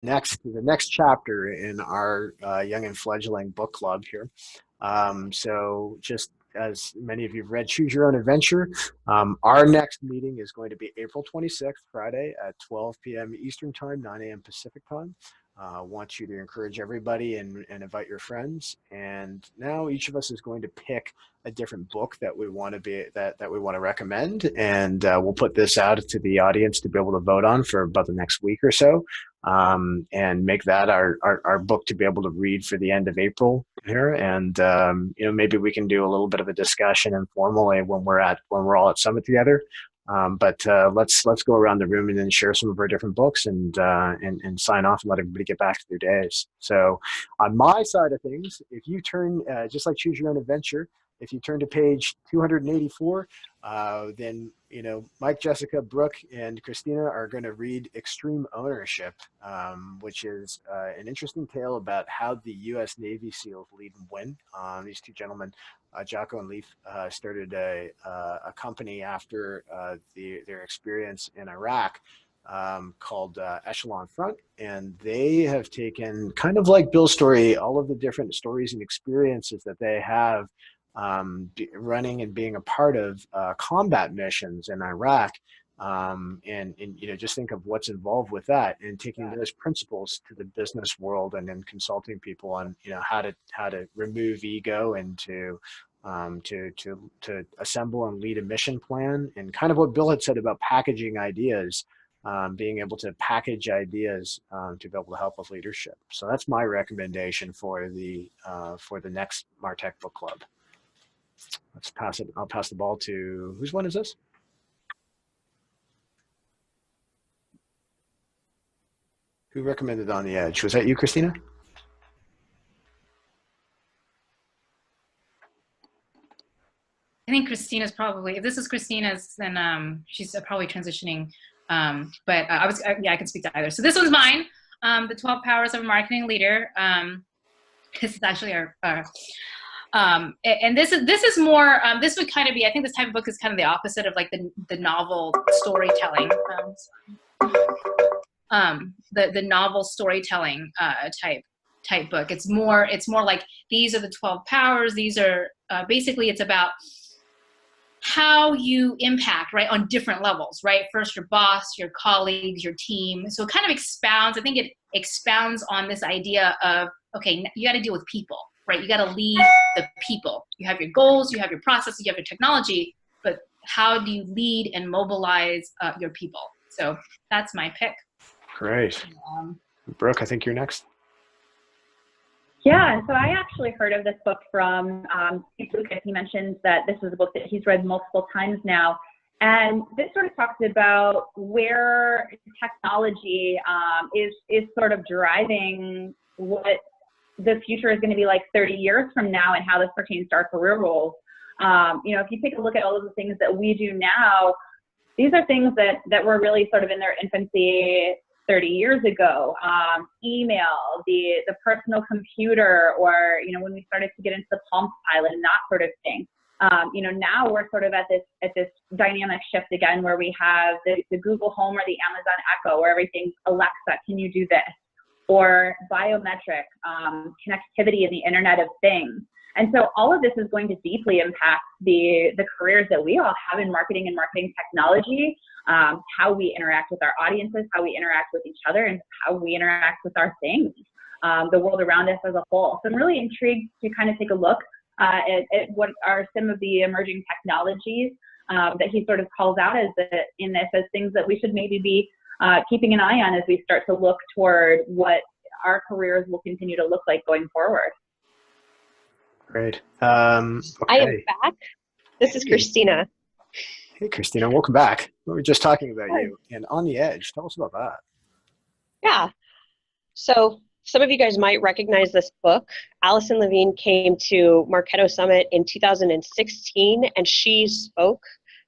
the next chapter in our young and fledgling book club here. So just as many of you have read Choose Your Own Adventure, our next meeting is going to be April 26th, Friday at 12 p.m. Eastern Time, 9 a.m. Pacific Time. Want you to encourage everybody and invite your friends. And now each of us is going to pick a different book that we want to that we want to recommend, and we'll put this out to the audience to be able to vote on for about the next week or so, and make that our book to be able to read for the end of April here. And maybe we can do a little bit of a discussion informally when we're all at Summit together. But let's go around the room and then share some of our different books and sign off and let everybody get back to their days. So on my side of things, if you turn, just like Choose Your Own Adventure, if you turn to page 284, then Mike, Jessica, Brooke, and Christina are going to read Extreme Ownership, which is an interesting tale about how the U.S. Navy SEALs lead and win. These two gentlemen, Jocko and Leif, started a company after their experience in Iraq, called Echelon Front, and they have taken, kind of like Bill's story, all of the different stories and experiences that they have running and being a part of combat missions in Iraq, and just think of what's involved with that, and taking those principles to the business world, and then consulting people on how to remove ego and to assemble and lead a mission plan, and kind of what Bill had said about packaging ideas, being able to package ideas to be able to help with leadership. So that's my recommendation for the next MarTech book club. Let's pass it. I'll pass the ball to, whose one is this? Who recommended On the Edge? Was that you, Christina? I think Christina's probably, if this is Christina's, then she's probably transitioning. But I can speak to either. So this one's mine, The 12 Powers of a Marketing Leader. This is actually our and this is more, this would kind of be, I think this type of book is kind of the opposite of like the novel storytelling, the novel storytelling type book. It's more like, these are the 12 powers. These are basically, it's about how you impact, right, on different levels, right? First, your boss, your colleagues, your team. So it kind of expounds, I think it expounds on this idea of, okay, you got to deal with people, right? You got to lead the people. You have your goals, you have your processes, you have your technology, but how do you lead and mobilize your people? So that's my pick. Great. Brooke, I think you're next. Yeah, so I actually heard of this book from Steve Lucas. He mentions that this is a book that he's read multiple times now. And this sort of talks about where technology is sort of driving what the future is going to be like 30 years from now, and how this pertains to our career roles. If you take a look at all of the things that we do now, these are things that were really sort of in their infancy 30 years ago. Email, the personal computer, or when we started to get into the Palm Pilot and that sort of thing. Now we're sort of at this dynamic shift again, where we have the Google Home or the Amazon Echo, where everything's Alexa, can you do this? Or biometric connectivity and the Internet of Things. And so all of this is going to deeply impact the careers that we all have in marketing and marketing technology, how we interact with our audiences, how we interact with each other, and how we interact with our things, the world around us as a whole. So I'm really intrigued to kind of take a look at what are some of the emerging technologies that he sort of calls out as things that we should maybe be keeping an eye on as we start to look toward what our careers will continue to look like going forward. Great. Okay. I am back. This is Christina. Hey, Christina, welcome back. We were just talking about you and On the Edge. Tell us about that. Yeah. So some of you guys might recognize this book. Allison Levine came to Marketo Summit in 2016, and she spoke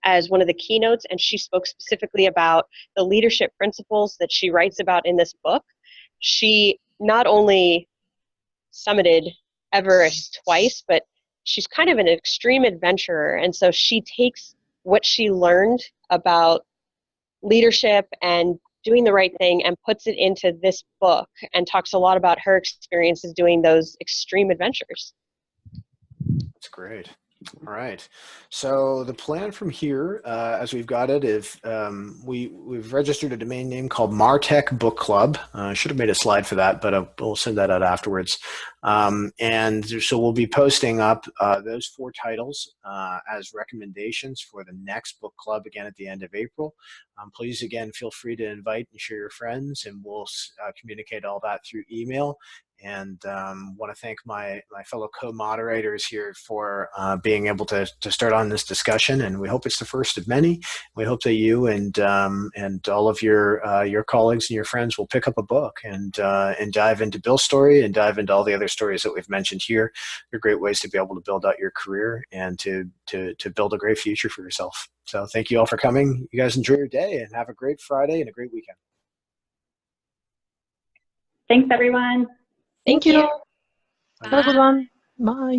as one of the keynotes, and she spoke specifically about the leadership principles that she writes about in this book. She not only summited Everest twice, but she's kind of an extreme adventurer, and so she takes what she learned about leadership and doing the right thing and puts it into this book and talks a lot about her experiences doing those extreme adventures. That's great. All right. So the plan from here, as we've got it, is we've registered a domain name called MarTech Book Club. I should have made a slide for that, but we'll send that out afterwards. And so we'll be posting up those 4 titles as recommendations for the next book club again at the end of April. Please, again, feel free to invite and share your friends, and we'll communicate all that through email. And want to thank my fellow co-moderators here for being able to start on this discussion. And we hope it's the first of many. We hope that you and all of your colleagues and your friends will pick up a book and dive into Bill's story and dive into all the other stories that we've mentioned here. They're great ways to be able to build out your career and to build a great future for yourself. So thank you all for coming. You guys enjoy your day and have a great Friday and a great weekend. Thanks, everyone. Thank you. Have a good one. Bye.